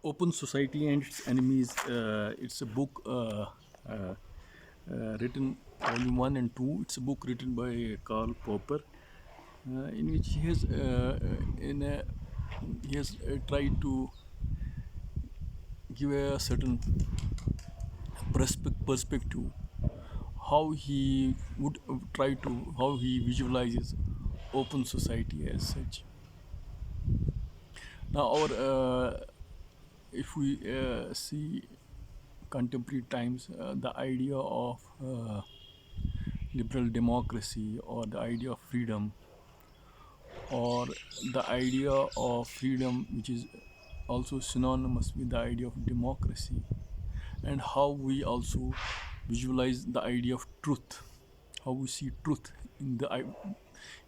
Open Society and Its Enemies. It's a book uh, written volume 1 and 2. It's a book written by Karl Popper, in which he has tried to give a certain perspective how he would try to how he visualizes open society as such. Now, our if we see contemporary times, the idea of liberal democracy or the idea of freedom or the idea of freedom, which is also synonymous with the idea of democracy, and how we also visualize the idea of truth, how we see truth in the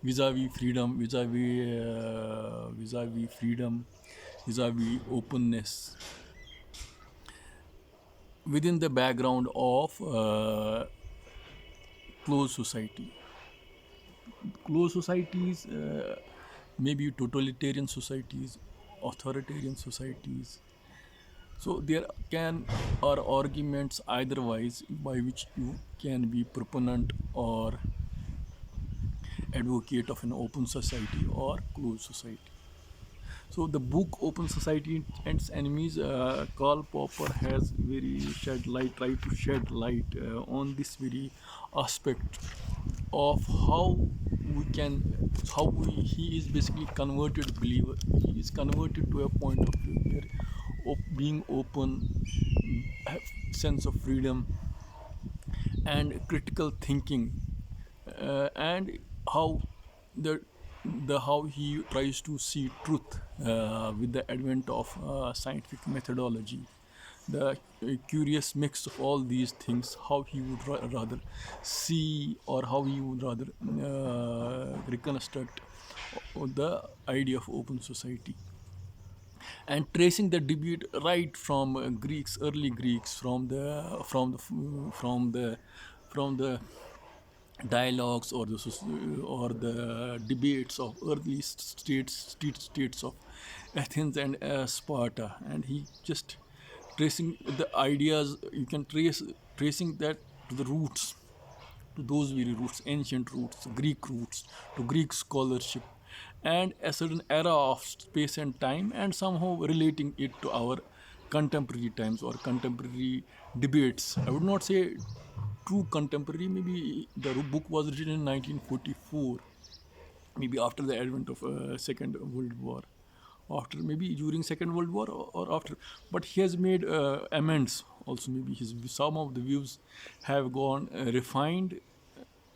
vis-a-vis freedom, vis-a-vis freedom, vis-a-vis openness within the background of closed society. Closed societies, maybe totalitarian societies, authoritarian societies. So there can are arguments eitherwise by which you can be proponent or advocate of an open society or closed society. So the book Open Society and Its Enemies, Karl Popper has tried to shed light on this very aspect of he is basically converted believer. He is converted to a point of view where being open, sense of freedom, and critical thinking, and how the how he tries to see truth with the advent of scientific methodology, the curious mix of all these things, how he would rather see or how he would rather reconstruct the idea of open society, and tracing the debate right from early Greeks, from the dialogues or the debates of early states of Athens and Sparta, and he just tracing the ideas. You can tracing that to the roots, to those very roots, ancient roots, Greek roots, to Greek scholarship, and a certain era of space and time, and somehow relating it to our contemporary times or contemporary debates. I would not say true contemporary. Maybe the book was written in 1944, maybe after the advent of Second World War, after maybe during Second World War or after. But he has made amends also. Maybe some of the views have gone refined.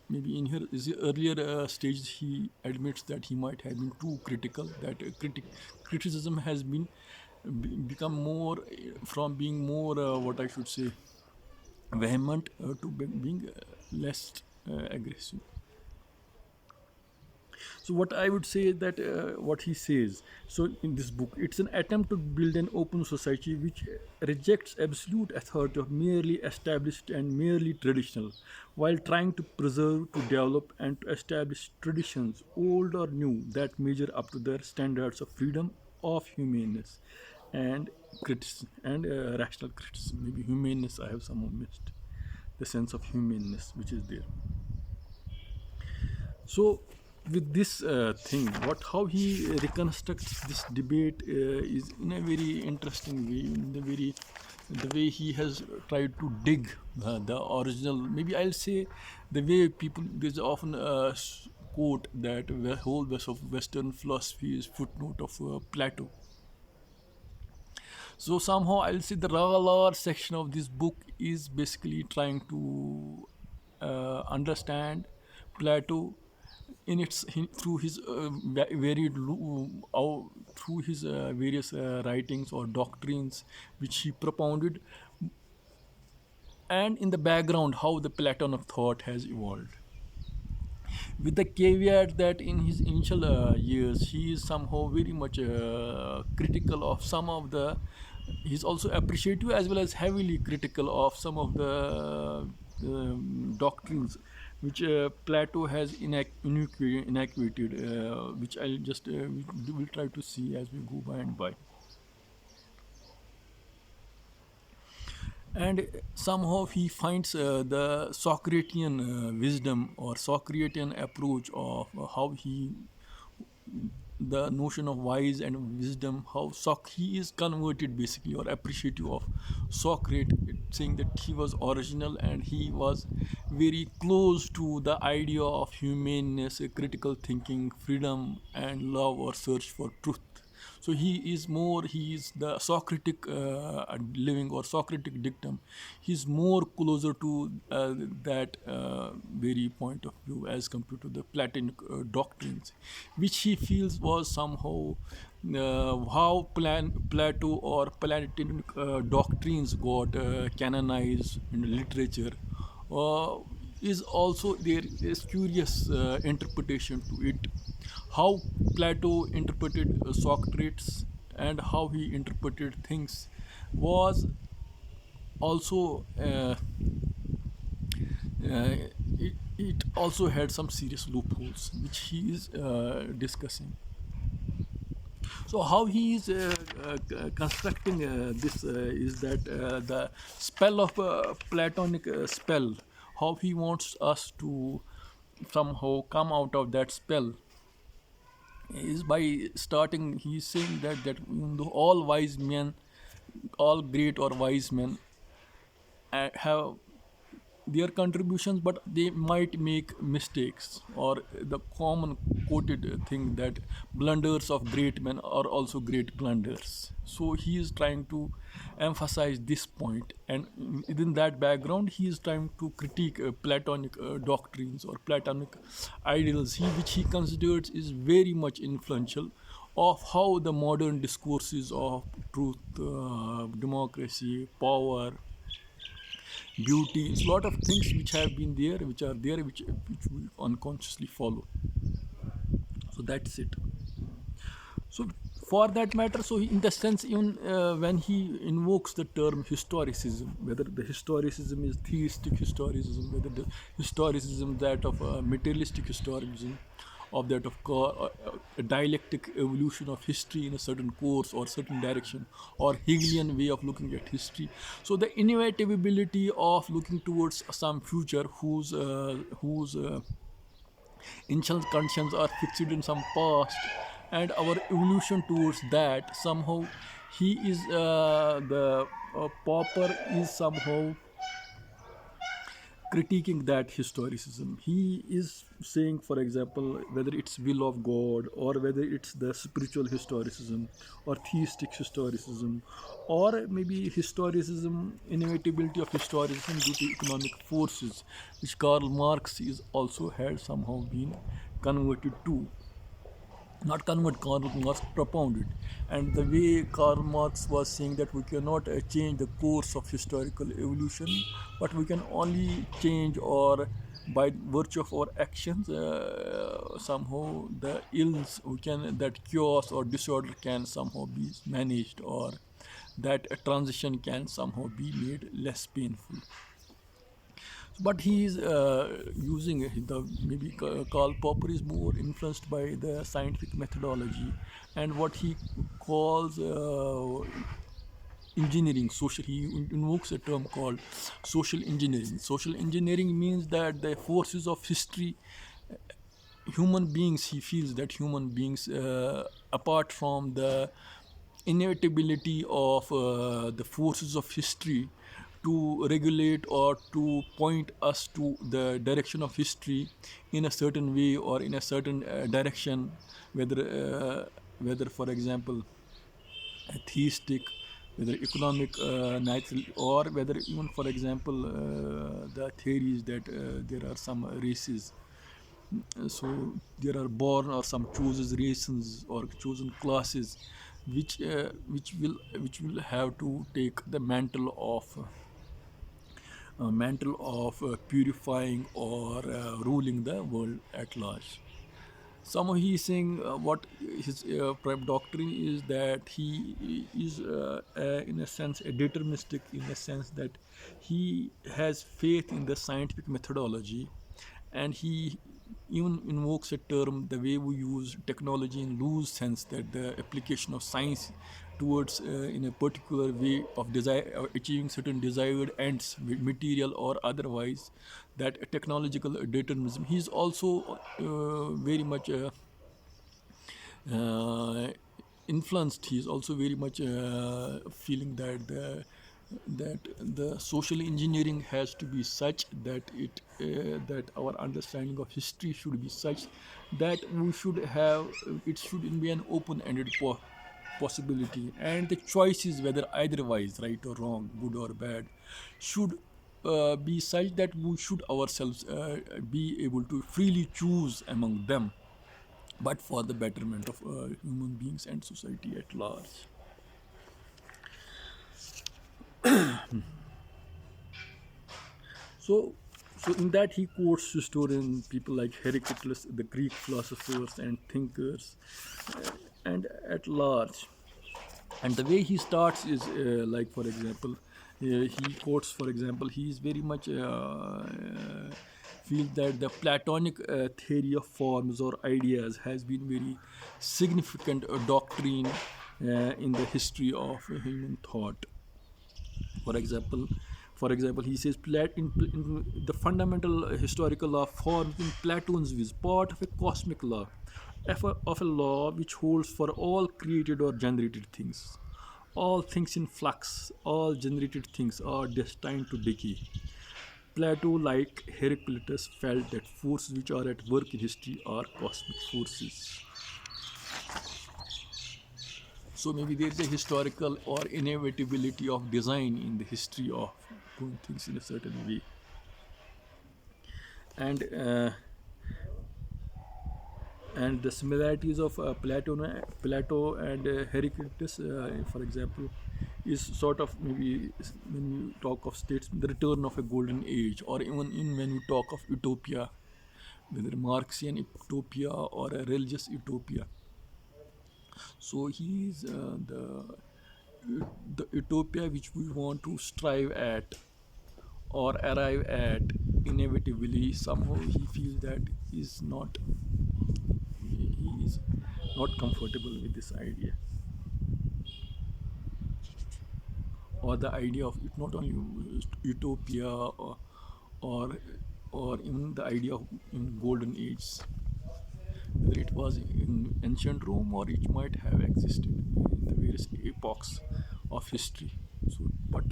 Maybe in his earlier stages, he admits that he might have been too critical. That criticism has become more from being more what I should say vehement to being less aggressive. So what I would say is that what he says. So in this book, it's an attempt to build an open society which rejects absolute authority of merely established and merely traditional, while trying to preserve, to develop, and to establish traditions, old or new, that measure up to their standards of freedom, of humaneness, and criticism and rational criticism. Maybe humaneness I have somehow missed, the sense of humaneness which is there. So with this thing, what how he reconstructs this debate is in a very interesting way, in the way he has tried to dig the original. Maybe I'll say the way people, there's often a quote that the whole rest of Western philosophy is footnote of Plato. So somehow I'll say the large section of this book is basically trying to understand Plato in through his through his various writings or doctrines which he propounded, and in the background how the Platonic thought has evolved, with the caveat that in his initial years he is somehow very much critical of some of the, he's also appreciative as well as heavily critical of some of the doctrines which Plato has inaccurated, which I'll just will try to see as we go by and by. and somehow he finds the Socratian wisdom or Socratian approach of how he the notion of wise and wisdom, how he is converted basically or appreciative of Socrates, saying that he was original and he was very close to the idea of humaneness, critical thinking, freedom, and love or search for truth. So he is the Socratic living or Socratic dictum. He's more closer to that very point of view as compared to the Platonic doctrines, which he feels was somehow how Plato or Platonic doctrines got canonized in literature. Uh, is also there is curious interpretation to it, how Plato interpreted Socrates and how he interpreted things was also it also had some serious loopholes which he is discussing. So how he is constructing this is that the spell of Platonic spell, how he wants us to somehow come out of that spell is by starting. He's saying that all wise men, all great or wise men have their contributions, but they might make mistakes, or the common quoted thing that blunders of great men are also great blunders. So he is trying to emphasize this point, and within that background, he is trying to critique Platonic doctrines or Platonic ideals, which he considers is very much influential of how the modern discourses of truth, democracy, power, beauty. It's a lot of things which have been there, which are there, which we unconsciously follow. So that's it. So for that matter, so in the sense, even when he invokes the term historicism, whether the historicism is theistic historicism, whether the historicism that of materialistic historicism, of that of a dialectic evolution of history in a certain course or certain direction, or Hegelian way of looking at history. So the inevitability of looking towards some future whose ancient conditions are fixed in some past, and our evolution towards that somehow he is the pauper is somehow critiquing that historicism. He is saying, for example, whether it's will of God or whether it's the spiritual historicism or theistic historicism, or maybe historicism, inevitability of historicism due to economic forces, which Karl Marx is also had somehow been converted to, not convert, Karl Marx propounded. And the way Karl Marx was saying that we cannot change the course of historical evolution, but we can only change, or by virtue of our actions, somehow the ills we can, that chaos or disorder can somehow be managed, or that a transition can somehow be made less painful. But he is using the maybe Karl Popper is more influenced by the scientific methodology and what he calls engineering. Social, he invokes a term called social engineering. Social engineering means that the forces of history, human beings, he feels that human beings, apart from the inevitability of the forces of history to regulate or to point us to the direction of history in a certain way or in a certain direction, whether for example theistic, whether economic, natural, or whether even for example the theories that there are some races, so there are born or some chosen races or chosen classes which will have to take the mantle of purifying or ruling the world at large. Somehow he is saying what his prime doctrine is, that he is in a sense a deterministic, in a sense that he has faith in the scientific methodology, and he even invokes a term, the way we use technology in loose sense, that the application of science towards in a particular way of desire achieving certain desired ends, material or otherwise, that technological determinism. He's also very much uh, influenced. He is also very much feeling that the social engineering has to be such that that our understanding of history should be such that we should have it should be an open-ended possibility, and the choices, whether eitherwise right or wrong, good or bad, should be such that we should ourselves be able to freely choose among them, but for the betterment of human beings and society at large. So, so in that he quotes historians, people like Heraclitus, the Greek philosophers and thinkers, and at large. And the way he starts is like, for example, he quotes, for example, he is very much feels that the Platonic theory of forms or ideas has been very significant doctrine in the history of human thought. For example, he says in the fundamental historical law forms in Plato's view is part of a cosmic law, of a law which holds for all created or generated things. All things in flux, all generated things are destined to decay. Plato, like Heraclitus, felt that forces which are at work in history are cosmic forces. So maybe there is a historical or inevitability of design in the history of doing things in a certain way. And and the similarities of Plato and Heraclitus, for example, is sort of maybe when you talk of states, the return of a golden age, or even in when you talk of utopia, whether Marxian utopia or a religious utopia. So he is the utopia which we want to strive at or arrive at. Inevitably, somehow he feels that he is not comfortable with this idea, or the idea of it, not only utopia, or or even the idea of in golden age, whether it was in ancient Rome or it might have existed in the various epochs of history. So, but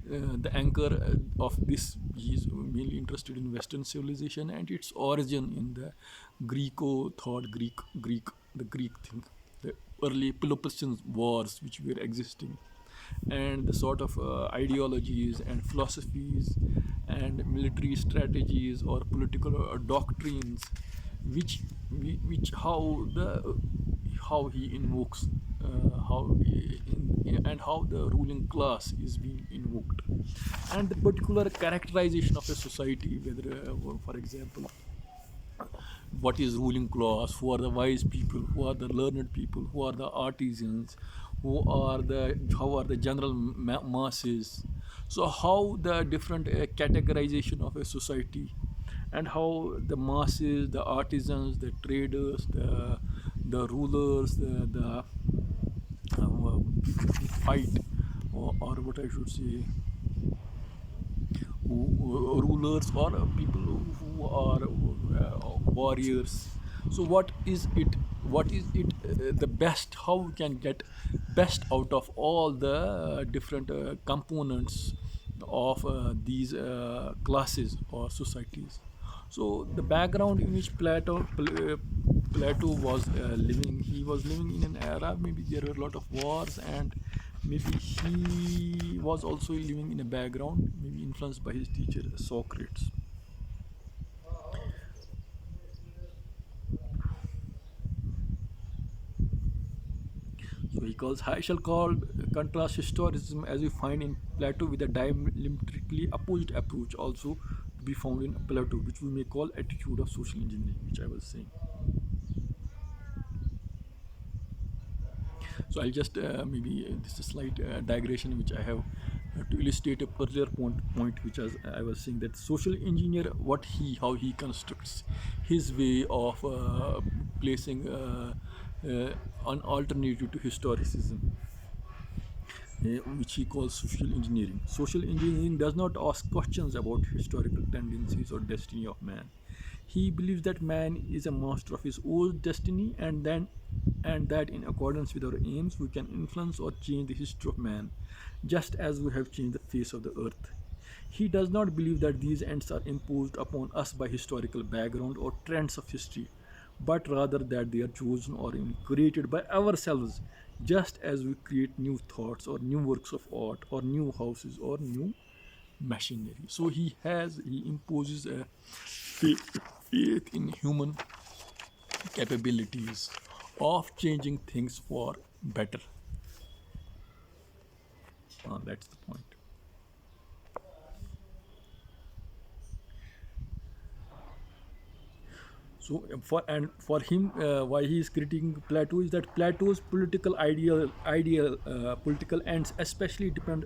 the anchor of this, he is mainly interested in Western civilization and its origin in the Greco thought, the Greek thing, the early Peloponnesian wars which were existing, and the sort of ideologies and philosophies and military strategies or political doctrines which which how he invokes and how the ruling class is being invoked, and the particular characterization of a society, whether for example, what is ruling class, who are the wise people, who are the learned people, who are the artisans, how are the general masses. So how the different categorization of a society, and how the masses, the artisans, the traders, the rulers, the people who fight, or what I should say, rulers, or people who are warriors. So what is it? What is it? The best? How we can get best out of all the different components of these classes or societies? So the background in which Plato was living, he was living in an era. Maybe there were a lot of wars, and maybe he was also living in a background, maybe influenced by his teacher Socrates. So he calls, I shall call contrast historicism as we find in Plato with a diametrically opposite approach also to be found in Plato, which we may call attitude of social engineering, which I was saying. So I'll just maybe this is a slight digression which I have to illustrate a earlier point which I was saying, that social engineer, how he constructs his way of placing an alternative to historicism. which he calls social engineering. Social engineering does not ask questions about historical tendencies or destiny of man. He believes that man is a master of his own destiny, and that in accordance with our aims we can influence or change the history of man, just as we have changed the face of the earth. He does not believe that these ends are imposed upon us by historical background or trends of history, but rather that they are chosen or created by ourselves, just as we create new thoughts or new works of art or new houses or new machinery. So he imposes a faith in human capabilities of changing things for better. That's the point. So for him, why he is critiquing Plato is that Plato's political ends especially depend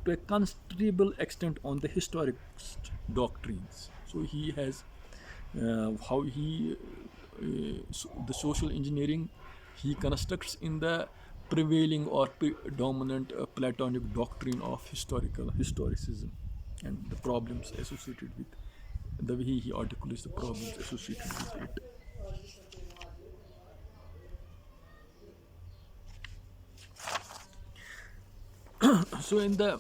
to a considerable extent on the historicist doctrines. So he has how he the social engineering he constructs in the prevailing or dominant Platonic doctrine of historicism and the problems associated with the way he articulates the problems associated with it. So in the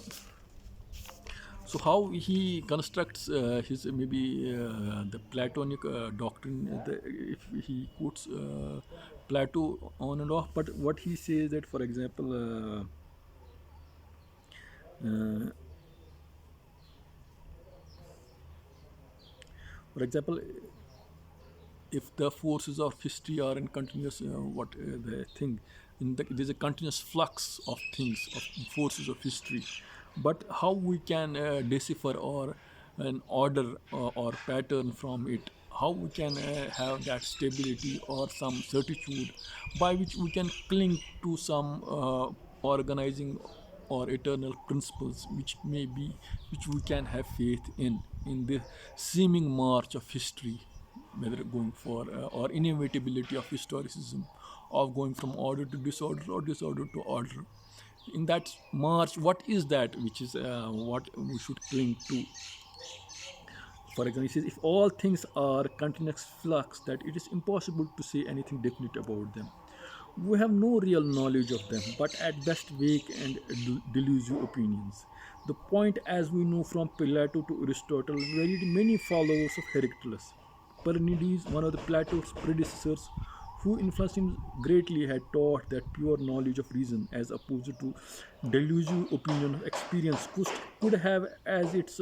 so how he constructs his maybe the Platonic doctrine, if he quotes Plato on and off, but what he says that, for example, uh, for example, if the forces of history are in continuous the thing there's a continuous flux of things of forces of history, but how we can decipher or an order or pattern from it, how we can have that stability or some certitude by which we can cling to some organizing or eternal principles which may be which we can have faith in the seeming march of history, whether going for or inevitability of historicism, of going from order to disorder or disorder to order. In that march, what is that which is what we should cling to? For example, he says, if all things are continuous flux, that it is impossible to say anything definite about them. We have no real knowledge of them, but at best vague and delusive opinions. The point, as we know from Plato to Aristotle, varied many followers of Heraclitus. Parmenides, one of the Plato's predecessors, who influenced him greatly, had taught that pure knowledge of reason, as opposed to delusive opinion of experience, could have as its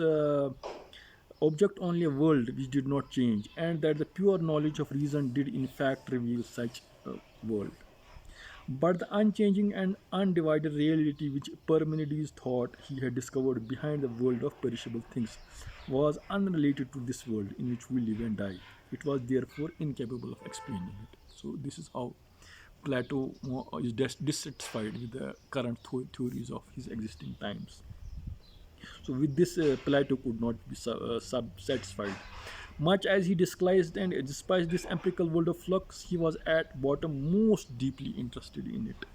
object only a world which did not change, and that the pure knowledge of reason did in fact reveal such a world. But the unchanging and undivided reality which Parmenides thought he had discovered behind the world of perishable things was unrelated to this world in which we live and die. It was therefore incapable of explaining it. So, this is how Plato is dissatisfied with the current theories of his existing times. So, with this, Plato could not be satisfied. Much as he despised and despised this empirical world of flux, he was at bottom most deeply interested in it,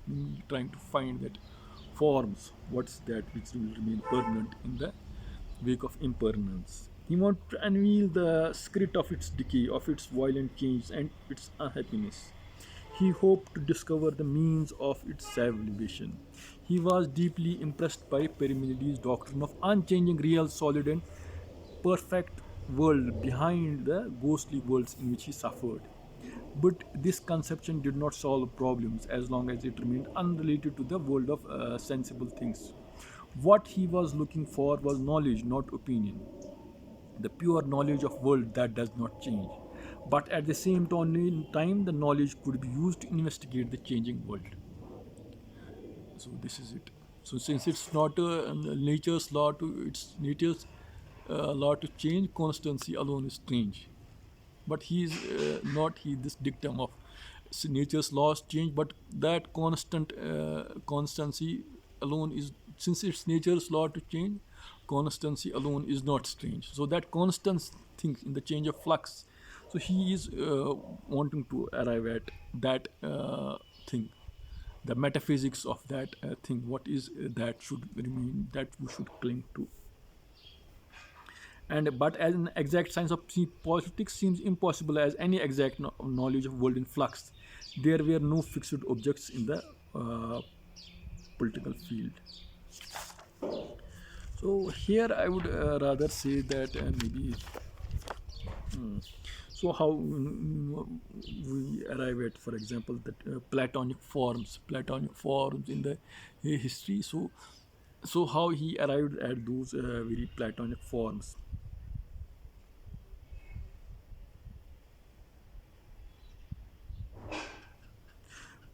trying to find that forms, what's that which will remain permanent in the wake of impermanence. He wanted to unveil the secret of its decay, of its violent change, and its unhappiness. He hoped to discover the means of its salvation. He was deeply impressed by Parmenides' doctrine of unchanging, real, solid, and perfect world behind the ghostly worlds in which he suffered. But this conception did not solve problems as long as it remained unrelated to the world of sensible things. What he was looking for was knowledge, not opinion, the pure knowledge of world that does not change. But at the same time, the knowledge could be used to investigate the changing world. So this is it. So since it's not nature's law to its nature's law to change, constancy alone is strange. But he is not he this dictum of nature's laws change, but that constancy alone is, since it's nature's law to change, constancy alone is not strange. So that constant thing in the change of flux. So he is wanting to arrive at that thing the metaphysics of that thing, what is that should remain, that we should cling to. And but as an exact science of politics seems impossible, as any exact knowledge of world in flux. There were no fixed objects in the political field. So here I would rather say that maybe so how we arrive at, for example, that platonic forms in the history. So how he arrived at those very platonic forms.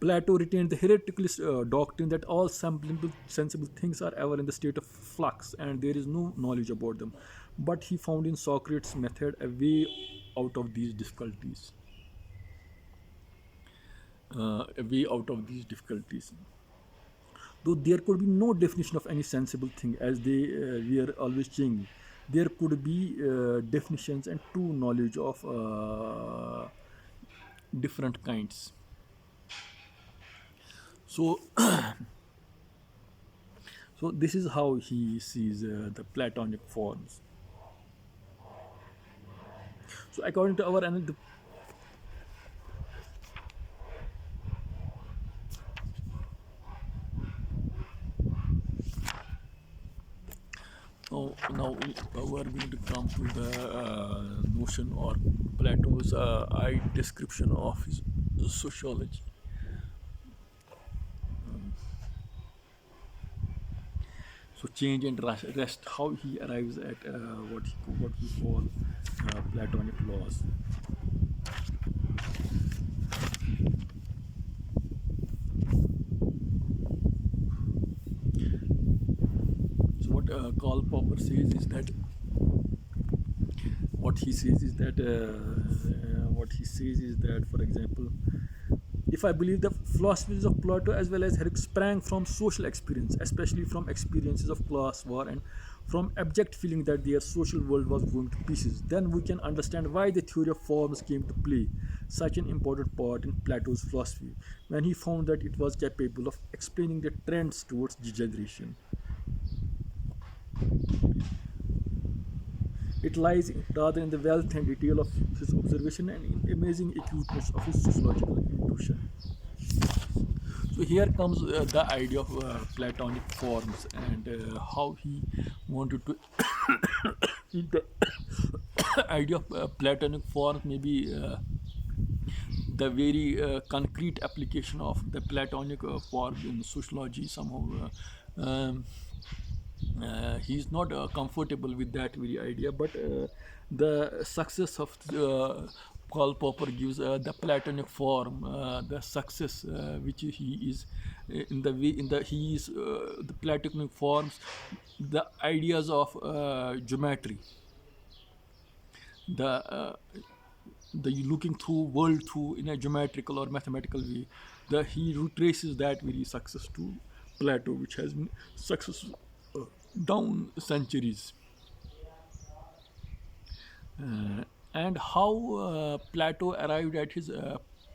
Plato retained the heretical doctrine that all sensible things are ever in the state of flux and there is no knowledge about them. But he found in Socrates' method a way out of these difficulties. A way out of these difficulties. Though there could be no definition of any sensible thing, as they were always changing, there could be definitions and true knowledge of different kinds. So, so this is how he sees the Platonic forms. So, according to our analysis, now we are going to come to the notion or Plato's description of his sociology. So change and rest, how he arrives at what we call Platonic laws. So what Karl Popper says is that what he says is that, for example, if I believe the philosophies of Plato as well as Herrick sprang from social experience, especially from experiences of class war and from abject feeling that their social world was going to pieces, then we can understand why the theory of forms came to play such an important part in Plato's philosophy when he found that it was capable of explaining the trends towards degeneration. It lies rather in the wealth and detail of his observation and in amazing acuteness of his sociological intuition. So here comes the idea of Platonic forms and how he wanted to the idea of Platonic forms, maybe the very concrete application of the Platonic form in sociology somehow. He's not comfortable with that very idea, but the success of Karl Popper gives the Platonic form, the success which he is in the way in the he is the Platonic forms, the ideas of geometry, the looking through world through in a geometrical or mathematical way. He retraces that very success to Plato, which has been successful down centuries. Uh, and how Plato arrived at his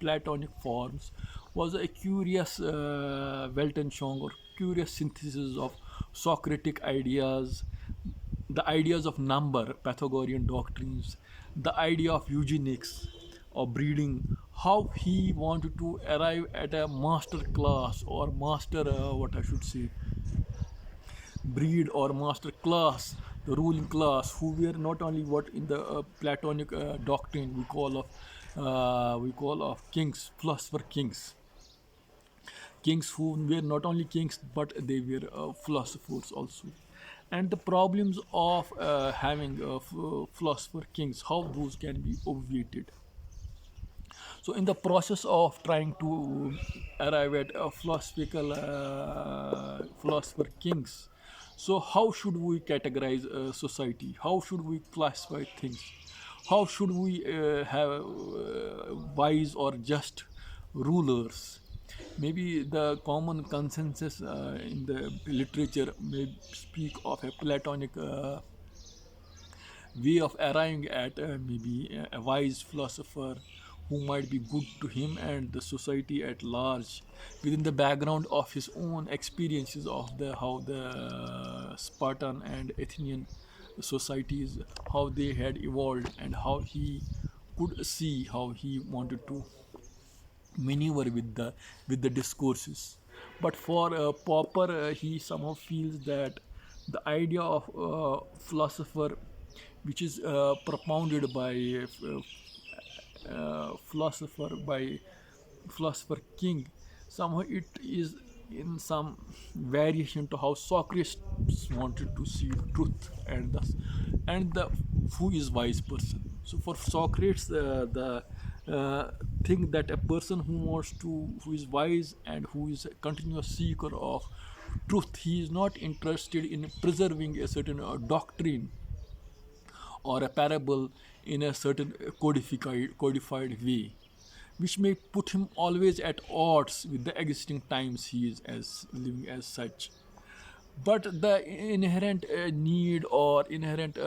Platonic forms was a curious Weltanschauung or curious synthesis of Socratic ideas, the ideas of number, Pythagorean doctrines, the idea of eugenics or breeding, how he wanted to arrive at a master class or master, what I should say, breed or master class, the ruling class, who were not only what in the Platonic doctrine we call of kings, philosopher kings, kings who were not only kings but they were philosophers also. And the problems of having philosopher kings, how those can be obviated. So, in the process of trying to arrive at a philosopher kings, so how should we categorize society? How should we classify things? How should we have wise or just rulers? Maybe the common consensus in the literature may speak of a Platonic way of arriving at maybe a wise philosopher who might be good to him and the society at large, within the background of his own experiences of the how the Spartan and Athenian societies, how they had evolved, and how he could see how he wanted to maneuver with the discourses. But for Popper, he somehow feels that the idea of philosopher, which is propounded by philosopher king, somehow it is in some variation to how Socrates wanted to see truth, and the who is wise person. So for Socrates, the thing that a person who is wise and who is a continuous seeker of truth, he is not interested in preserving a certain doctrine or a parable in a certain codified way, which may put him always at odds with the existing times he is as living as such. But the inherent need or inherent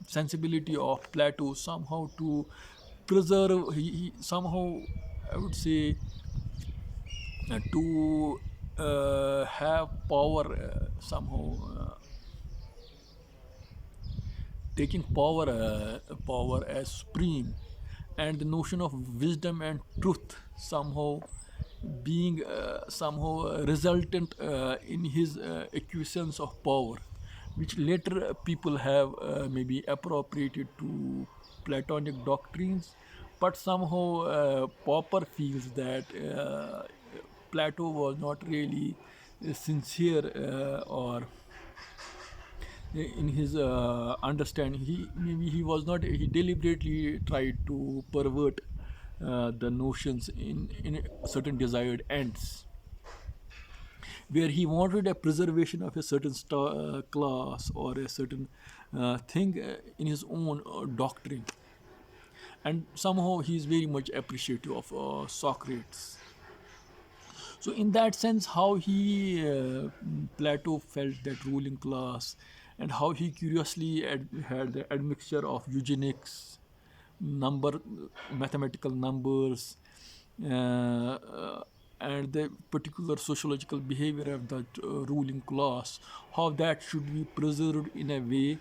sensibility of Plato somehow to preserve, he somehow, I would say, to have power, somehow taking power as supreme, and the notion of wisdom and truth somehow being somehow resultant in his acquiescence of power, which later people have maybe appropriated to Platonic doctrines. But somehow Popper feels that Plato was not really sincere or in his understanding. He maybe he was not, he deliberately tried to pervert the notions in certain desired ends, where he wanted a preservation of a certain class or a certain thing in his own doctrine. And somehow he is very much appreciative of Socrates. So in that sense, how he Plato felt that ruling class, and how he curiously had the admixture of eugenics, number, mathematical numbers, and the particular sociological behavior of that ruling class, how that should be preserved in a way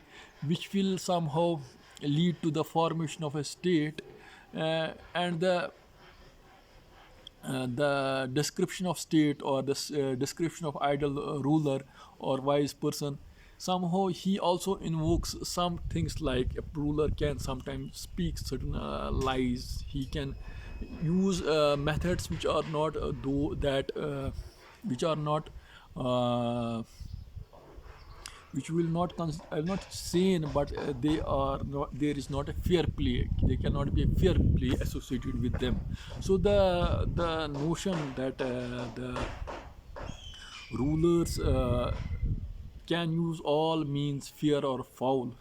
which will somehow lead to the formation of a state, and the description of state or the description of ideal ruler or wise person, somehow he also invokes some things like a ruler can sometimes speak certain lies. He can use methods which are not though that which are not uh, which will not not sane, but they are not, there is not a fair play, there cannot be a fair play associated with them. So the notion that the rulers can use all means fair or foul,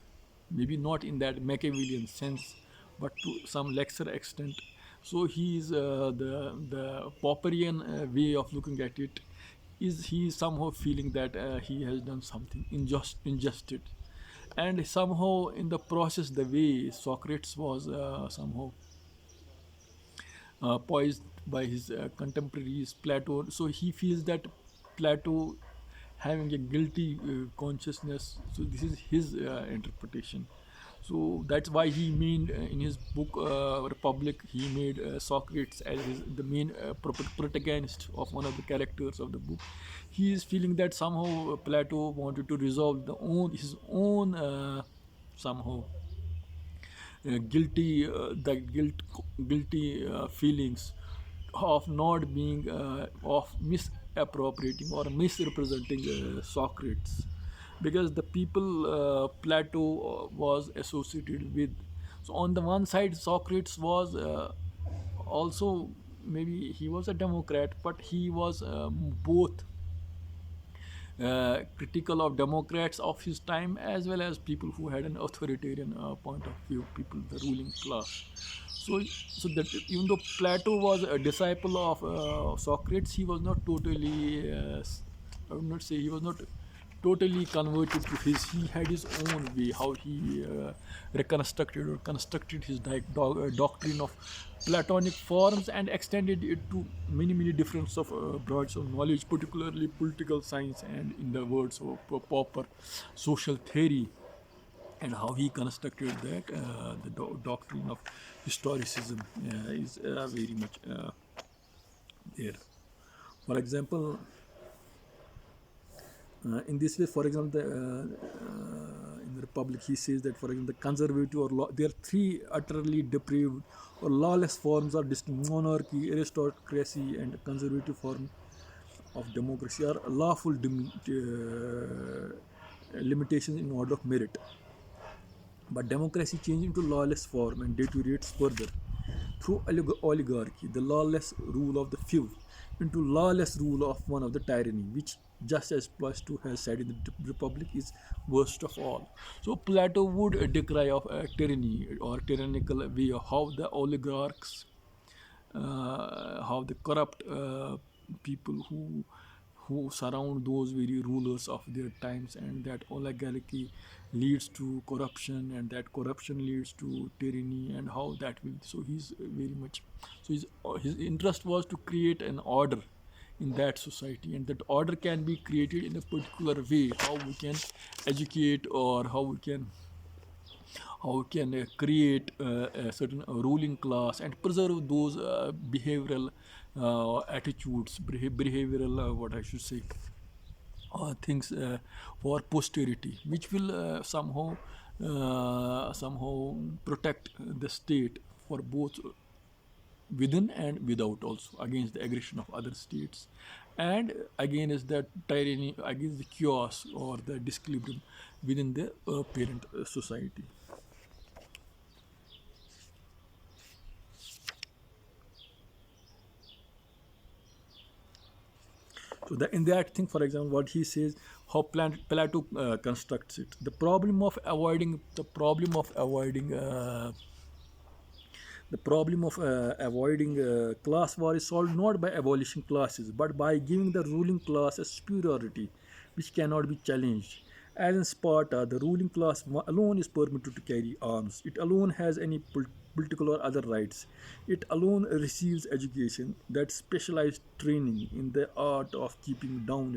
maybe not in that Machiavellian sense, but to some lesser extent. So he is the Popperian way of looking at it is he is somehow feeling that he has done something injustice, and somehow in the process the way Socrates was somehow poised by his contemporaries Plato. So he feels that Plato having a guilty consciousness. So this is his interpretation. So that's why he made in his book Republic, he made Socrates as the main protagonist of one of the characters of the book. He is feeling that somehow Plato wanted to resolve his own somehow guilty feelings of not being of misappropriating or misrepresenting Socrates, because the people Plato was associated with. So on the one side, Socrates was also, maybe he was a Democrat, but he was both critical of Democrats of his time as well as people who had an authoritarian point of view, people, the ruling class. So that even though Plato was a disciple of Socrates, he was not totally, I would not say he was not totally converted to his. He had his own way how he reconstructed or constructed his doctrine of platonic forms and extended it to many different of branches of knowledge, particularly political science and in the words of Popper, social theory, and how he constructed that the doctrine of historicism is very much there. For example, in this way, for example, in the Republic, he says that, for example, the conservative or there are three utterly depraved or lawless forms of monarchy, aristocracy, and conservative form of democracy are lawful limitations in order of merit. But democracy changes into lawless form and deteriorates further through oligarchy, the lawless rule of the few, into lawless rule of one of the tyranny, which, just as Plato has said in the Republic, is worst of all. So Plato would decry of tyranny or tyrannical way of how the oligarchs, how the corrupt people who surround those very rulers of their times, and that oligarchy leads to corruption, and that corruption leads to tyranny, and how that will. So he's very much. So his interest was to create an order in that society, and that order can be created in a particular way. How we can educate, or how we can create a certain ruling class and preserve those behavioral attitudes, behavioral what I should say, things for posterity, which will somehow protect the state for both within and without, also against the aggression of other states, and against that tyranny, against the chaos or the disequilibrium within the parent society. So in that thing, for example, what he says, how Plato constructs it, the problem of avoiding class war is solved not by abolishing classes, but by giving the ruling class a superiority which cannot be challenged. As in Sparta, the ruling class alone is permitted to carry arms. It alone has any political or other rights. It alone receives education, that specialized training in the art of keeping down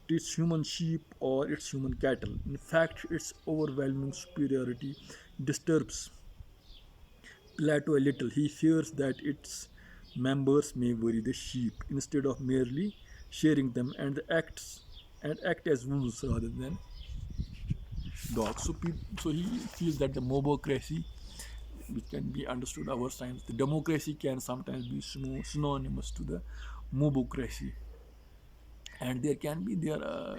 its human sheep or its human cattle. In fact, its overwhelming superiority disturbs Plato a little. He fears that its members may worry the sheep instead of merely sharing them, and act as wolves rather than dogs. So he feels that the mobocracy, which can be understood our times, the democracy can sometimes be synonymous to the mobocracy, and there can be the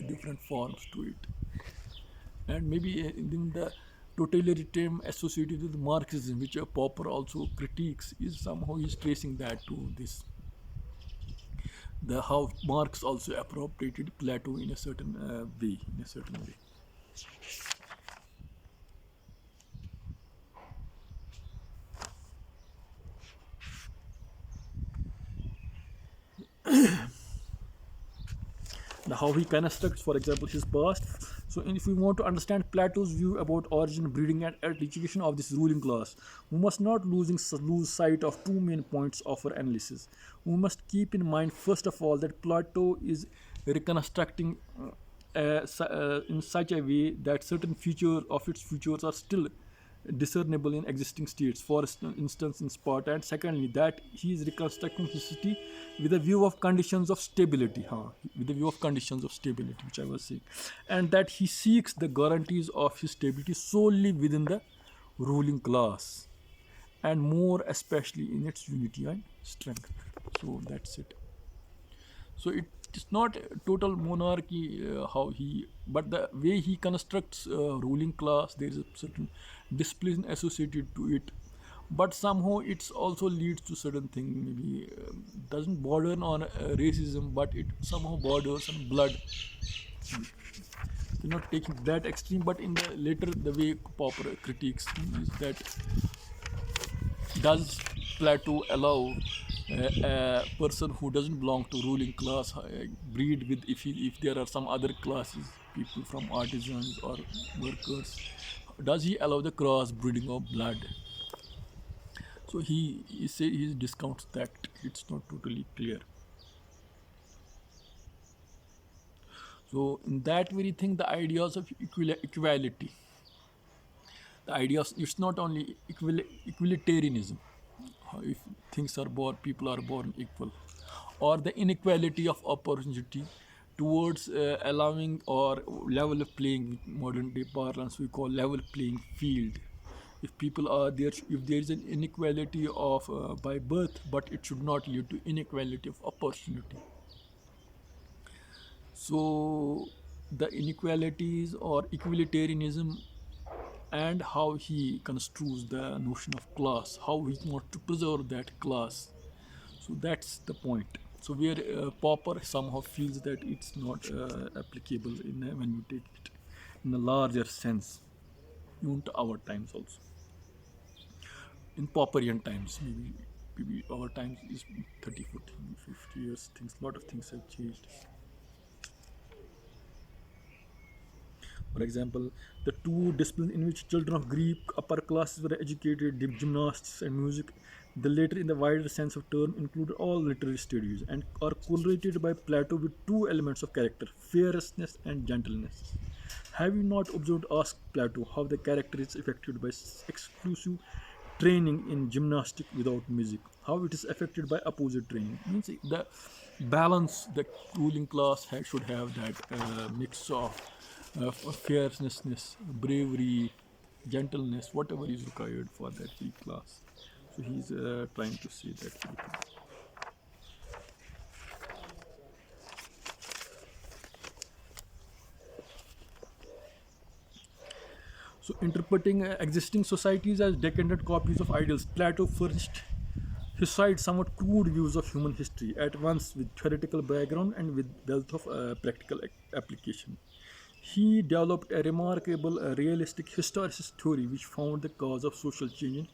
different forms to it, and maybe in the totalitarianism associated with Marxism, which Popper also critiques, is somehow he's tracing that to this. The how Marx also appropriated Plato in a certain way, how he constructs, for example, his past. So, if we want to understand Plato's view about origin, breeding, and education of this ruling class, we must not lose sight of two main points of our analysis. We must keep in mind, first of all, that Plato is reconstructing in such a way that certain features of its features are still discernible in existing states, for instance in Sparta, and secondly that he is reconstructing his city with a view of conditions of stability, which I was saying, and that he seeks the guarantees of his stability solely within the ruling class, and more especially in its unity and strength. So that's it. So it is not total monarchy but the way he constructs ruling class, there is a certain discipline associated to it, but somehow it also leads to certain thing. Maybe doesn't border on racism, but it somehow borders on blood. You're not taking that extreme, but in the later the way Popper critiques is that, does Plato allow A person who doesn't belong to ruling class breed with, if there are some other classes, people from artisans or workers, does he allow the cross breeding of blood? So he discounts that. It's not totally clear. So in that very thing, the ideas of equality, the idea of, it's not only equalitarianism, if things are born, people are born equal, or the inequality of opportunity towards allowing or level of playing, with modern day parlance we call level playing field. If people are there, if there is an inequality of by birth, but it should not lead to inequality of opportunity. So the inequalities or equalitarianism, and how he construes the notion of class, how he wants to preserve that class. So that's the point. So where Popper somehow feels that it's not applicable in when you take it in a larger sense, even to our times also. In Popperian times, maybe our times is 30, 40, 50 years. Things, lot of things have changed. For example, the two disciplines in which children of Greek upper classes were educated, the gymnastics and music, the latter in the wider sense of term, include all literary studies and are correlated by Plato with two elements of character, fierceness and gentleness. Have you not observed, asked Plato, how the character is affected by exclusive training in gymnastic without music? How it is affected by opposite training? Means the balance, the ruling class should have that mix of fierceness, bravery, gentleness, whatever is required for that free class. So he's trying to say that. So interpreting existing societies as decadent copies of ideals, Plato furnished his side somewhat crude views of human history, at once with theoretical background and with wealth of practical application. He developed a remarkable realistic historicist theory which found the cause of social change in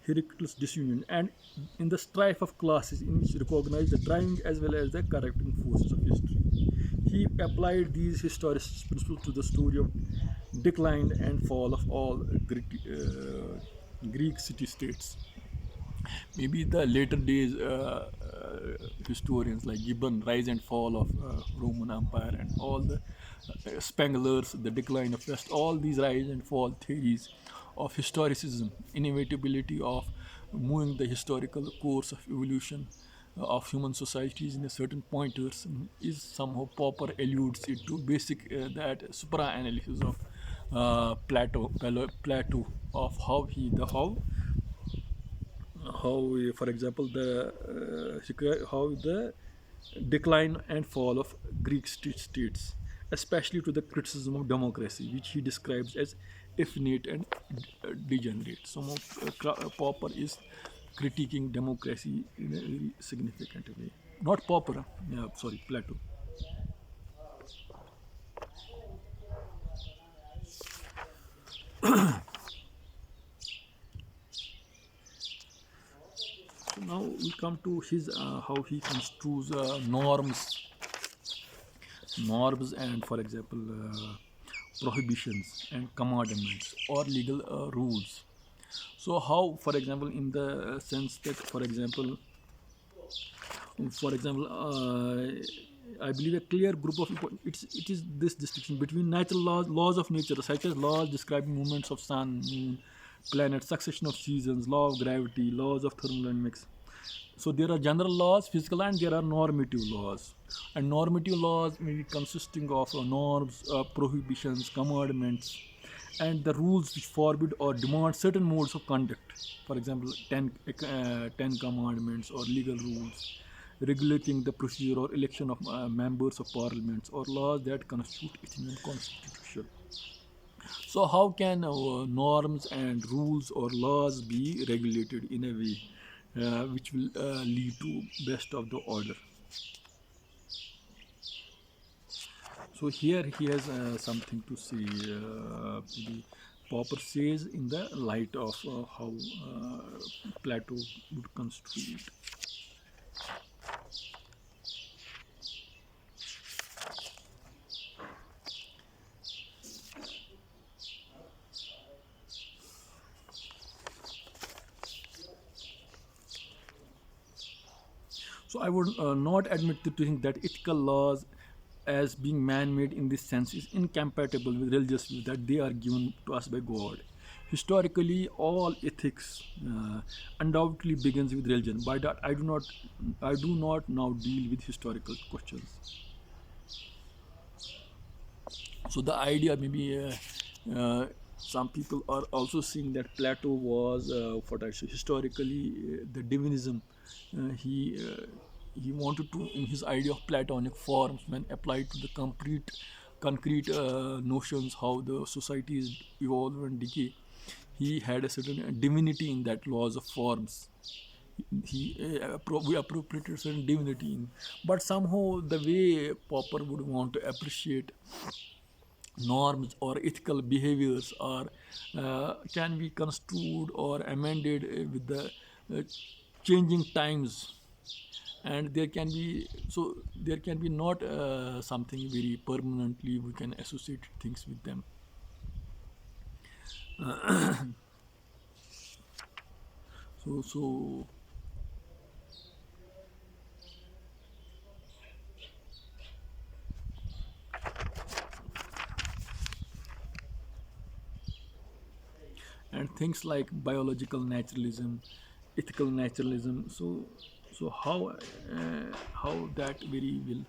Heraclitus' disunion and in the strife of classes, in which recognized the driving as well as the correcting forces of history. He applied these historicist principles to the story of decline and fall of all Greek city-states. Maybe the later days historians like Gibbon, rise and fall of Roman Empire, and all the Spenglers, the decline of West, all these rise and fall theories of historicism, inevitability of moving the historical course of evolution of human societies in a certain pointers, is somehow Popper alludes it to basic that supra analysis of Plato, of how he the how for example how the decline and fall of Greek states, especially to the criticism of democracy, which he describes as effeminate and degenerate. Some of Popper is critiquing democracy in a very significant way. Not Popper, yeah, sorry, Plato. So now we come to his how he construes norms and, for example, prohibitions and commandments or legal rules. So how, for example, in the sense that, for example, I believe a clear group of it is this distinction between natural laws of nature, such as laws describing movements of sun, moon, planets, succession of seasons, law of gravity, laws of thermodynamics. So there are general laws, physical, and there are normative laws. And normative laws may be consisting of norms, prohibitions, commandments, and the rules which forbid or demand certain modes of conduct. For example, 10 commandments or legal rules regulating the procedure or election of members of parliaments, or laws that constitute Athenian constitution. So how can norms and rules or laws be regulated in a way which will lead to best of the order? So here he has something to say. The Popper says in the light of how Plato would construe it. So I would not admit to think that ethical laws as being man-made in this sense is incompatible with religious views that they are given to us by God. Historically, all ethics undoubtedly begins with religion. By that, I do not now deal with historical questions. So the idea maybe some people are also seeing that Plato was what I say historically the divinism he wanted to in his idea of platonic forms when applied to the concrete notions how the societies evolve and decay. He had a certain divinity in that laws of forms. We appropriated certain divinity in, but somehow the way Popper would want to appreciate norms or ethical behaviors are can be construed or amended with the uh, changing times, and there can be not something very permanently we can associate things with them. So and things like biological naturalism, ethical naturalism. So how that very will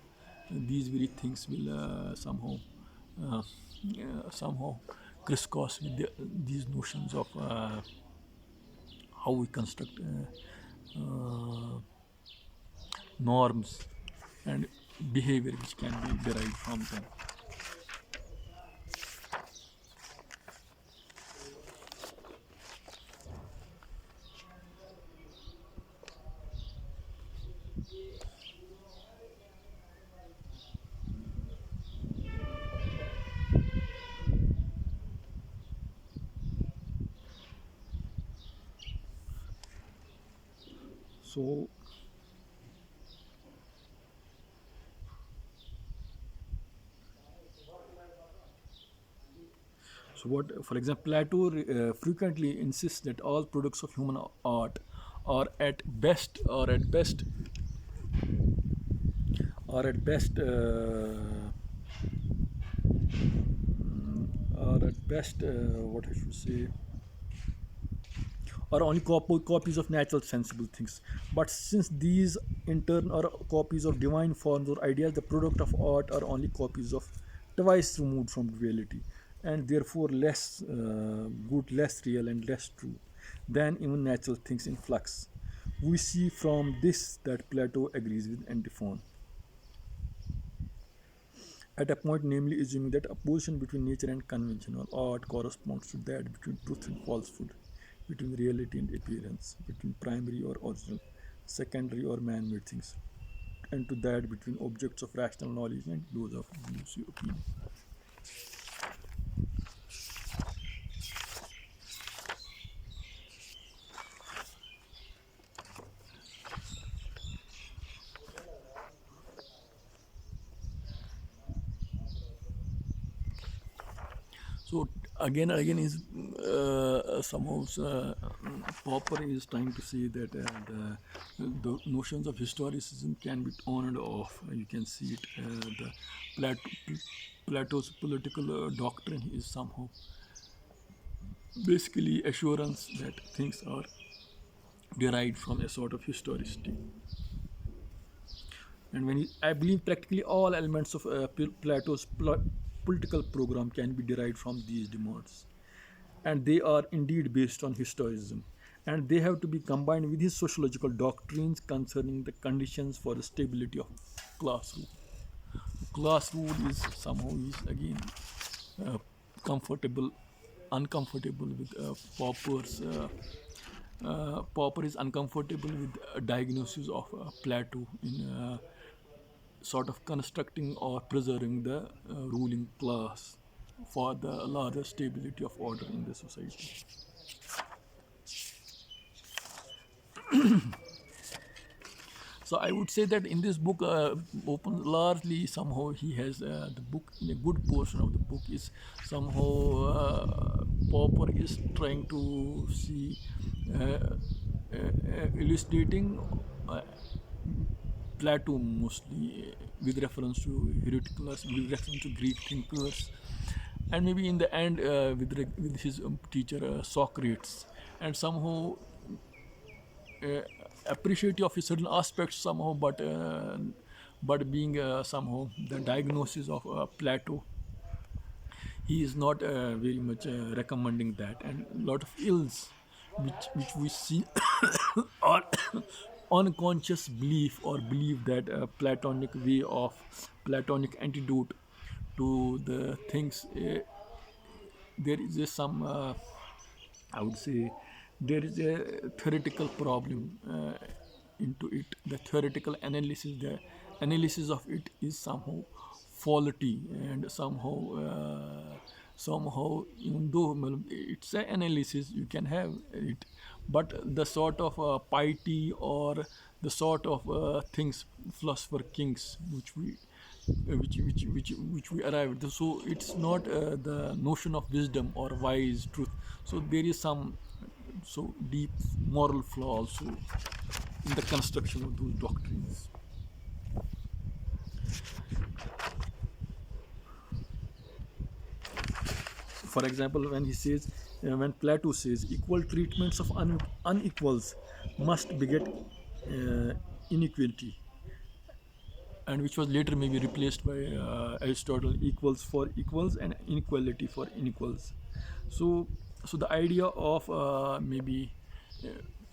these very things will somehow crisscross with these notions of how we construct norms and behavior which can be derived from them. So So, what, for example, Plato frequently insists that all products of human art are at best, are at best, are at best, what I should say, are only copies of natural sensible things. But since these in turn are copies of divine forms or ideas, the product of art are only copies of device removed from reality, and therefore less good, less real, and less true than even natural things in flux. We see from this that Plato agrees with Antiphon at a point, namely assuming that opposition between nature and conventional art corresponds to that between truth and falsehood, between reality and appearance, between primary or original, secondary or man-made things, and to that between objects of rational knowledge and those of illusive opinion. So again and again is somehow Popper is trying to say that the notions of historicism can be on and off. You can see it. The Plat- Plato's political doctrine is somehow basically assurance that things are derived from a sort of historicity. And I believe practically all elements of Plato's political program can be derived from these demands. And they are indeed based on historicism. And they have to be combined with his sociological doctrines concerning the conditions for the stability of class rule. Class rule is somehow is again uh, comfortable, uncomfortable with Popper is uncomfortable with diagnosis of Plato in sort of constructing or preserving the ruling class for the larger stability of order in the society. So I would say that in this book, open largely somehow he has the book in a good portion of the book is somehow Popper is trying to see illustrating uh, Plato mostly, with reference to Heraclitus, with reference to Greek thinkers, and maybe in the end with his teacher Socrates, and somehow uh, appreciative of certain aspects somehow, but being somehow the diagnosis of Plato, he is not very much recommending that, and a lot of ills which we see are unconscious belief or belief that Platonic way of Platonic antidote to the things. There is some I would say there is a theoretical problem into it. The theoretical analysis, the analysis of it is somehow faulty, and somehow even though it's an analysis, you can have it, but the sort of piety or the sort of things philosopher kings which we arrived at. So it's not the notion of wisdom or wise truth. So there is some so deep moral flaw also in the construction of those doctrines. For example, when he says, when Plato says, equal treatments of unequals must beget inequality, and which was later maybe replaced by Aristotle, equals for equals and inequality for inequals. So, so the idea of maybe uh,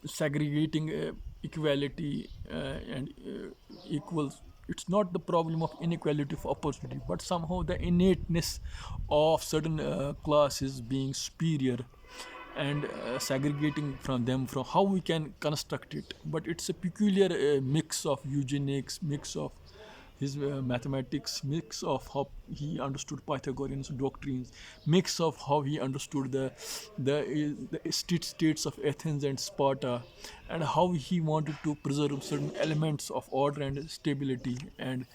segregating equality and equals, it's not the problem of inequality of opportunity, but somehow the innateness of certain classes being superior, and segregating from them, from how we can construct it. But it's a peculiar mix of eugenics, mix of his mathematics, mix of how he understood Pythagorean doctrines, mix of how he understood the states of Athens and Sparta, and how he wanted to preserve certain elements of order and stability, and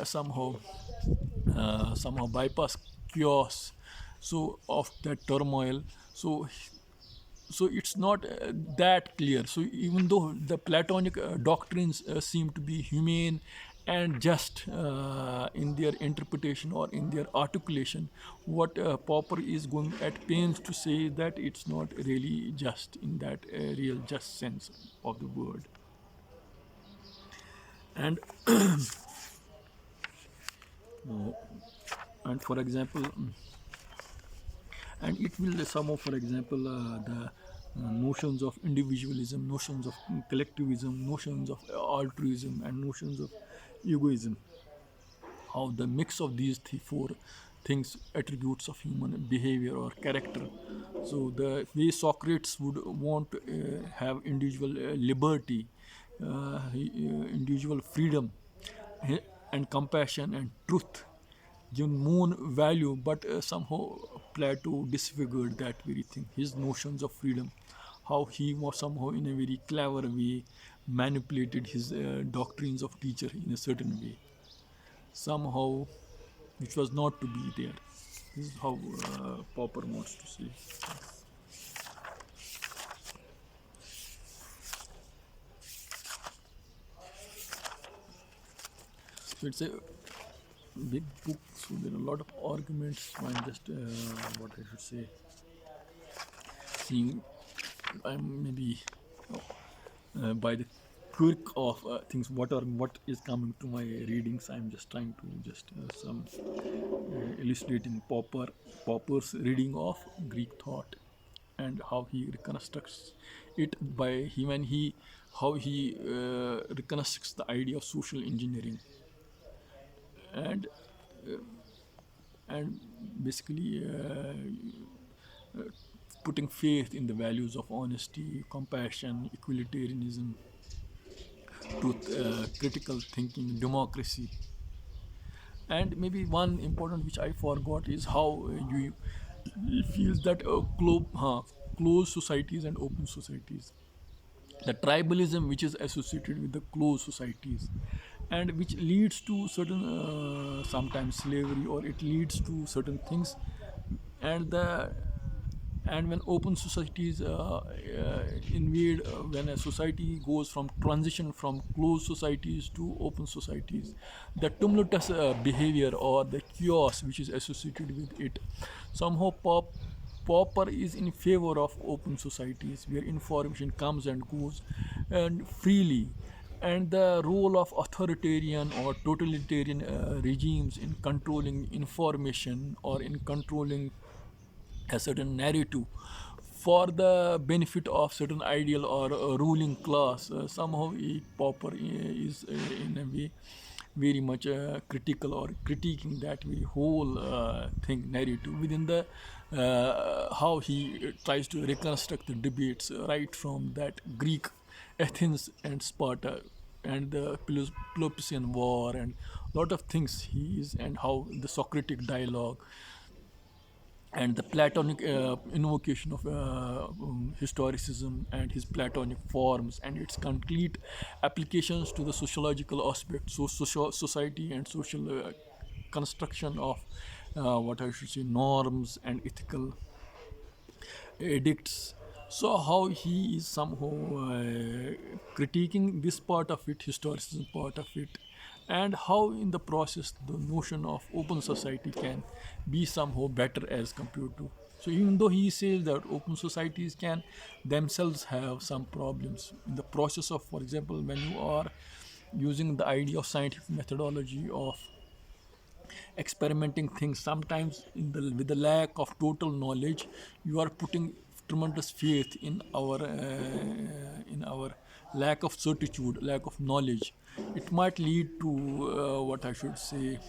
somehow bypass chaos, so of that turmoil. So it's not that clear. So even though the Platonic doctrines seem to be humane and just in their interpretation or in their articulation, what Popper is going at pains to say that it's not really just in that real just sense of the word. And and for example, and it will somehow, for example, the notions of individualism, notions of collectivism, notions of altruism, and notions of egoism, how the mix of these four things, attributes of human behavior or character. So the way Socrates would want to have individual liberty, individual freedom, eh, and compassion and truth given more value, but somehow Plato disfigured that very thing, his notions of freedom, how he was somehow in a very clever way manipulated his doctrines of teacher in a certain way, somehow which was not to be there. This is how Popper wants to say. So it's a big book, so there are a lot of arguments. I'm just what I should say, seeing I'm maybe by the quirk of things, what is coming to my readings. I'm just trying to just some illustrating Popper's reading of Greek thought, and how he reconstructs it by he when he how he reconstructs the idea of social engineering, and and basically putting faith in the values of honesty, compassion, equalitarianism, truth, critical thinking, democracy. And maybe one important which I forgot is how you he feels that closed societies and open societies, the tribalism which is associated with the closed societies, and which leads to certain sometimes slavery, or it leads to certain things, and the And when open societies invade, when a society goes from transition from closed societies to open societies, the tumultuous behavior or the chaos which is associated with it, somehow Popper is in favor of open societies where information comes and goes and freely, and the role of authoritarian or totalitarian regimes in controlling information or in controlling a certain narrative for the benefit of certain ideal or ruling class. Somehow Popper is in a way very much critical or critiquing that very whole thing narrative within the how he tries to reconstruct the debates right from that Greek Athens and Sparta and the Peloponnesian War and lot of things he is, and how the Socratic dialogue and the Platonic invocation of historicism and his Platonic forms and its complete applications to the sociological aspects, so society and social construction of what I should say norms and ethical edicts. So how he is somehow critiquing this part of it, historicism part of it, and how in the process the notion of open society can be somehow better as compared to. So even though he says that open societies can themselves have some problems in the process of, for example, when you are using the idea of scientific methodology of experimenting things, sometimes with the lack of total knowledge you are putting tremendous faith in our lack of certitude, lack of knowledge. It might lead to what I should say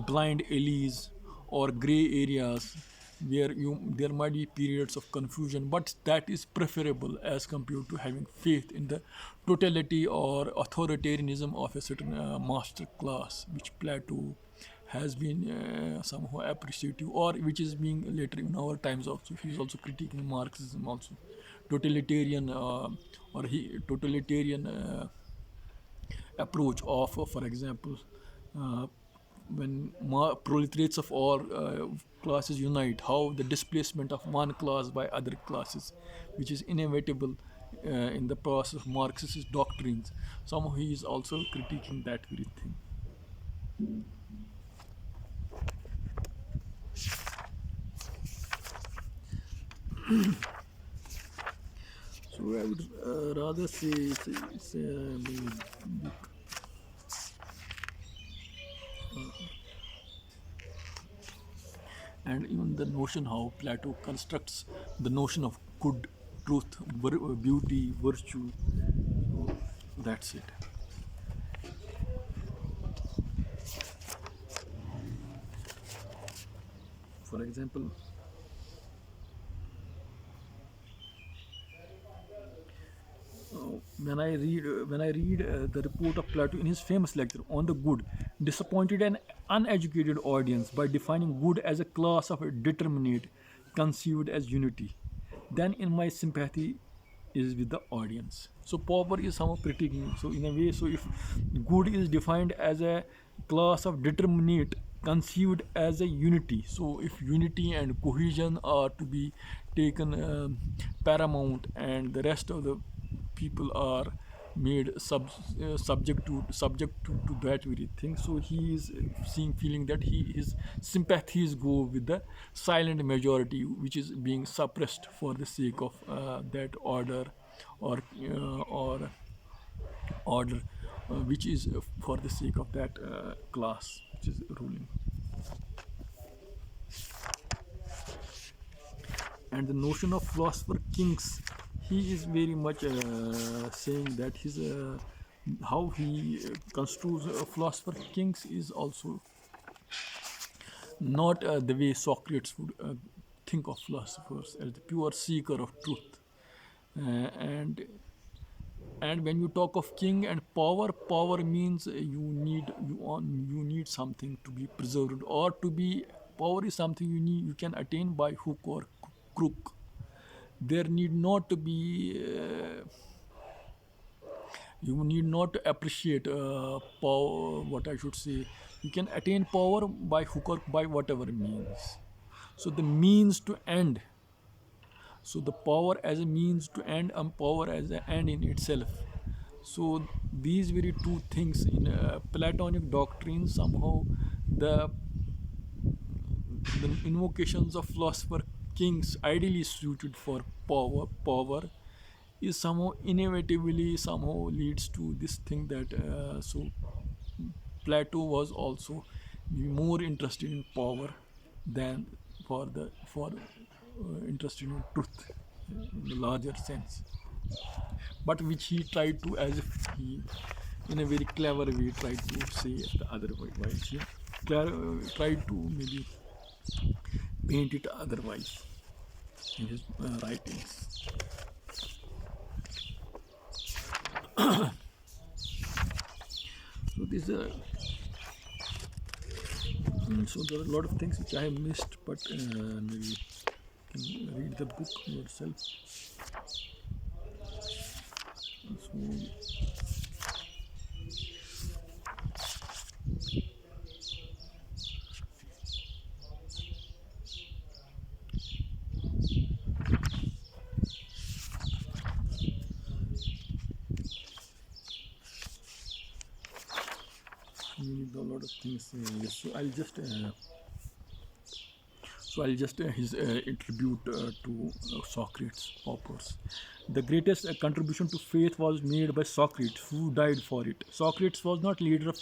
blind alleys or gray areas where you there might be periods of confusion, but that is preferable as compared to having faith in the totality or authoritarianism of a certain master class, which Plato has been somehow appreciative, or which is being later in our times also. He is also critiquing Marxism also, totalitarian totalitarian approach of, for example, uh, when proletariats of all classes unite, how the displacement of one class by other classes, which is inevitable in the process of Marxist doctrines. Somehow he is also critiquing that very thing. So I would rather say it's and even the notion how Plato constructs the notion of good, truth, beauty, virtue. So that's it. For example, when I read the report of Plato in his famous lecture on the good, disappointed an uneducated audience by defining good as a class of a determinate, conceived as unity, then in my sympathy is with the audience. So Popper is somehow critiquing. So in a way, so if good is defined as a class of determinate conceived as a unity, so if unity and cohesion are to be taken paramount and the rest of the people are made subject to that very thing, so he is seeing feeling that his sympathies go with the silent majority which is being suppressed for the sake of that order or order which is for the sake of that class which is ruling. And the notion of philosopher kings, he is very much saying that his how he construes philosopher kings is also not the way Socrates would think of philosophers as the pure seeker of truth. And when you talk of king and power, power means you need something to be preserved or to be. Power is something you can attain by hook or crook. There need not to be you need not to appreciate power, what I should say. You can attain power by hook or by whatever means. So the means to end So the power as a means to end and power as an end in itself. So these very two things in Platonic doctrine, somehow the the invocations of philosopher kings ideally suited for power is somehow inevitably somehow leads to this thing that so Plato was also more interested in power than for interested in truth in the larger sense, but which he tried to, as if he in a very clever way tried to say the otherwise. He tried to maybe paint it otherwise in his writings. So this so there are a lot of things which I have missed, but maybe you can read the book yourself. So you need a lot of things. Yes, so I'll just his attribute to Socrates, Poppers. The greatest contribution to faith was made by Socrates, who died for it. Socrates was not leader of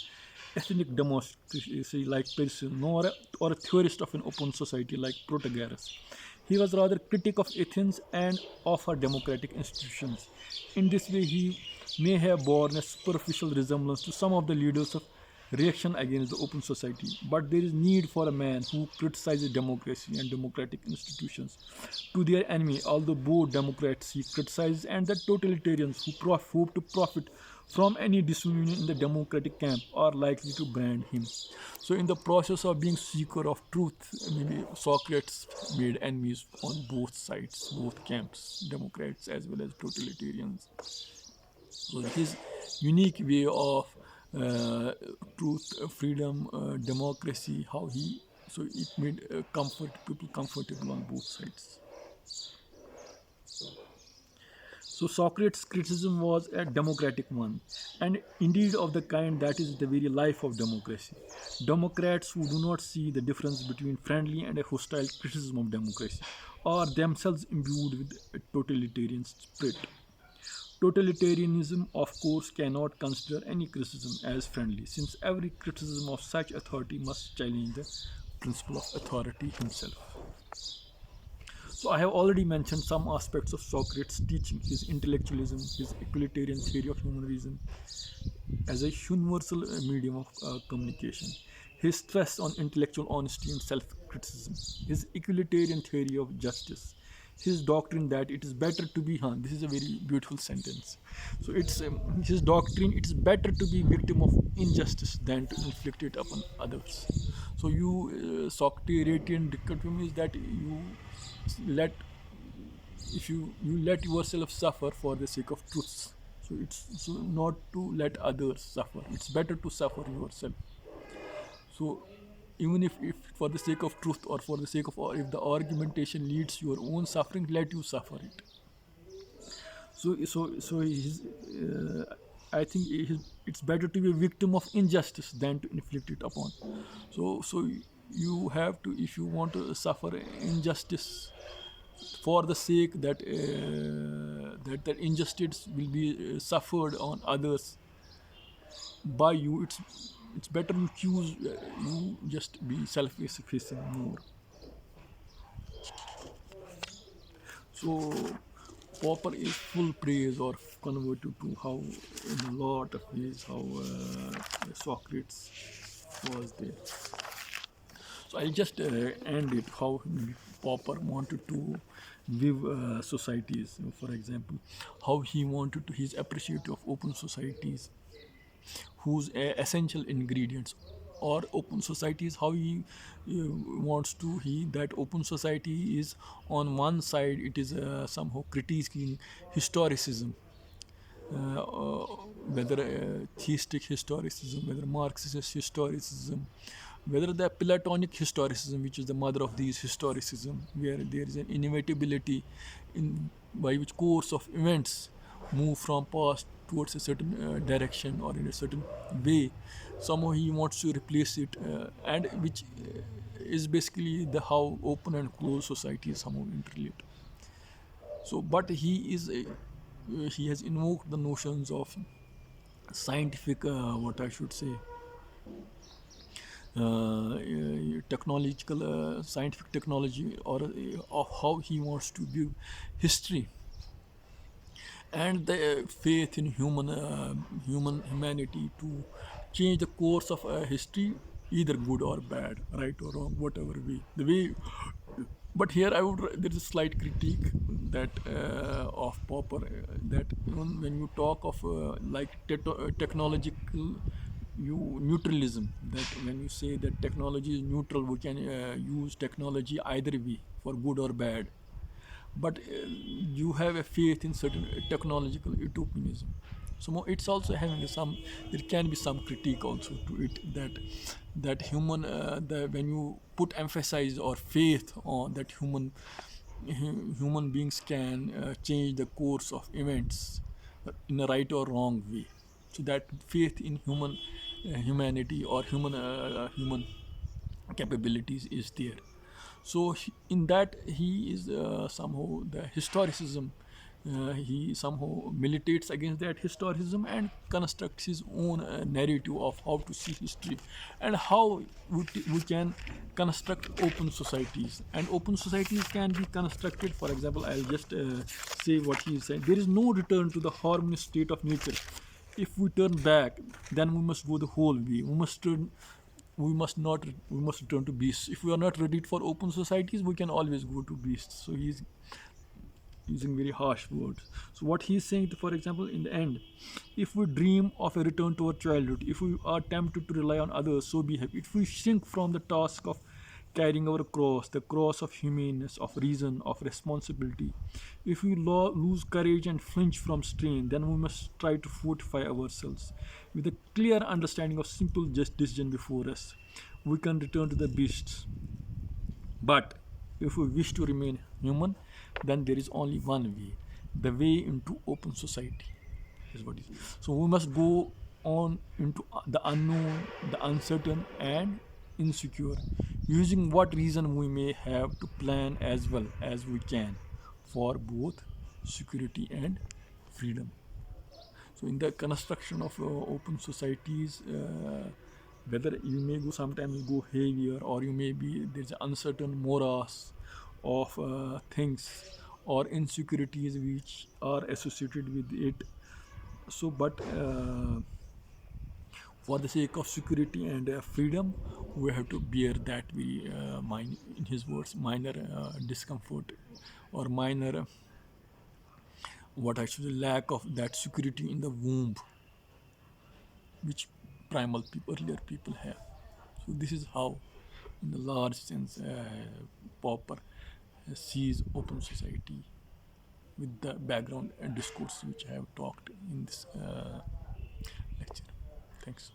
ethnic democracy like Pericles, nor or a theorist of an open society like Protagoras. He was rather critic of Athens and of her democratic institutions. In this way, he may have borne a superficial resemblance to some of the leaders of reaction against the open society. But there is need for a man who criticizes democracy and democratic institutions to their enemy, although both Democrats he criticizes and the totalitarians who hope to profit from any disunion in the democratic camp are likely to brand him. So, in the process of being seeker of truth, maybe Socrates made enemies on both sides, both camps, Democrats as well as totalitarians. So, his unique way of truth, freedom, democracy, how he so it made comfort people comfortable on both sides. So Socrates' criticism was a democratic one, and indeed of the kind that is the very life of democracy. Democrats who do not see the difference between friendly and a hostile criticism of democracy are themselves imbued with a totalitarian spirit. Totalitarianism, of course, cannot consider any criticism as friendly, since every criticism of such authority must challenge the principle of authority himself. So, I have already mentioned some aspects of Socrates' teaching, his intellectualism, his equalitarian theory of human reason as a universal medium of communication, his stress on intellectual honesty and self criticism, his equalitarian theory of justice, his doctrine that it is better to be harmed. This is a very beautiful sentence. So it's his doctrine. It's better to be victim of injustice than to inflict it upon others. So you Socratean dichotomy is that you let if you let yourself suffer for the sake of truths. So it's so not to let others suffer. It's better to suffer yourself. So even if for the sake of truth or for the sake of or if the argumentation leads your own suffering, let you suffer it. So his, I think it's better to be a victim of injustice than to inflict it upon. So you have to, if you want to suffer injustice for the sake that that injustice will be suffered on others by you, it's better you choose you just be self-sufficient more. So Popper is full praise or converted to how in a lot of ways how Socrates was there. So I'll just end it how Popper wanted to live societies. For example, how he wanted to, he's appreciative of open societies whose essential ingredients or open societies, how he wants to he that open society is on one side it is somehow critiquing historicism, whether theistic historicism, whether Marxist historicism, whether the Platonic historicism, which is the mother of these historicism, where there is an inevitability in by which course of events move from past towards a certain direction or in a certain way. Somehow he wants to replace it, and which is basically the how open and closed societies somehow interrelate. So, but he has invoked the notions of scientific, what I should say, technological, scientific technology, or of how he wants to view history, and the faith in humanity to change the course of history, either good or bad, right or wrong, whatever way the way. But here there is a slight critique that of Popper, that even when you talk of like technological neutralism, that when you say that technology is neutral, we can use technology either way for good or bad. But you have a faith in certain technological utopianism. So it's also having some, there can be some critique also to it, that human, when you put emphasis or faith on that human beings can change the course of events in a right or wrong way. So that faith in humanity or human capabilities is there. So in that he is somehow the historicism. He somehow militates against that historicism and constructs his own narrative of how to see history, and how we can construct open societies. And open societies can be constructed, for example, I'll just say what he said: there is no return to the harmonious state of nature. If we turn back, then we must go the whole way. We must not we must return to beasts. If we are not ready for open societies, we can always go to beasts. So he's using very harsh words. So what he's saying, for example, in the end, if we dream of a return to our childhood, if we are tempted to rely on others, so be happy. If we shrink from the task of carrying our cross, the cross of humaneness, of reason, of responsibility, if we lose courage and flinch from strain, then we must try to fortify ourselves with a clear understanding of simple just decision before us. We can return to the beasts. But if we wish to remain human, then there is only one way, the way into open society. Is what it is. So we must go on into the unknown, the uncertain, and insecure, using what reason we may have to plan as well as we can for both security and freedom. So in the construction of open societies, whether you may go sometimes go heavier, or you may be there's an uncertain morass of things or insecurities which are associated with it. So but for the sake of security and freedom, we have to bear that very in his words, minor discomfort, or minor what actually lack of that security in the womb, which primal people, earlier people have. So this is how, in the large sense, Popper sees open society with the background and discourse which I have talked in this lecture. Thanks.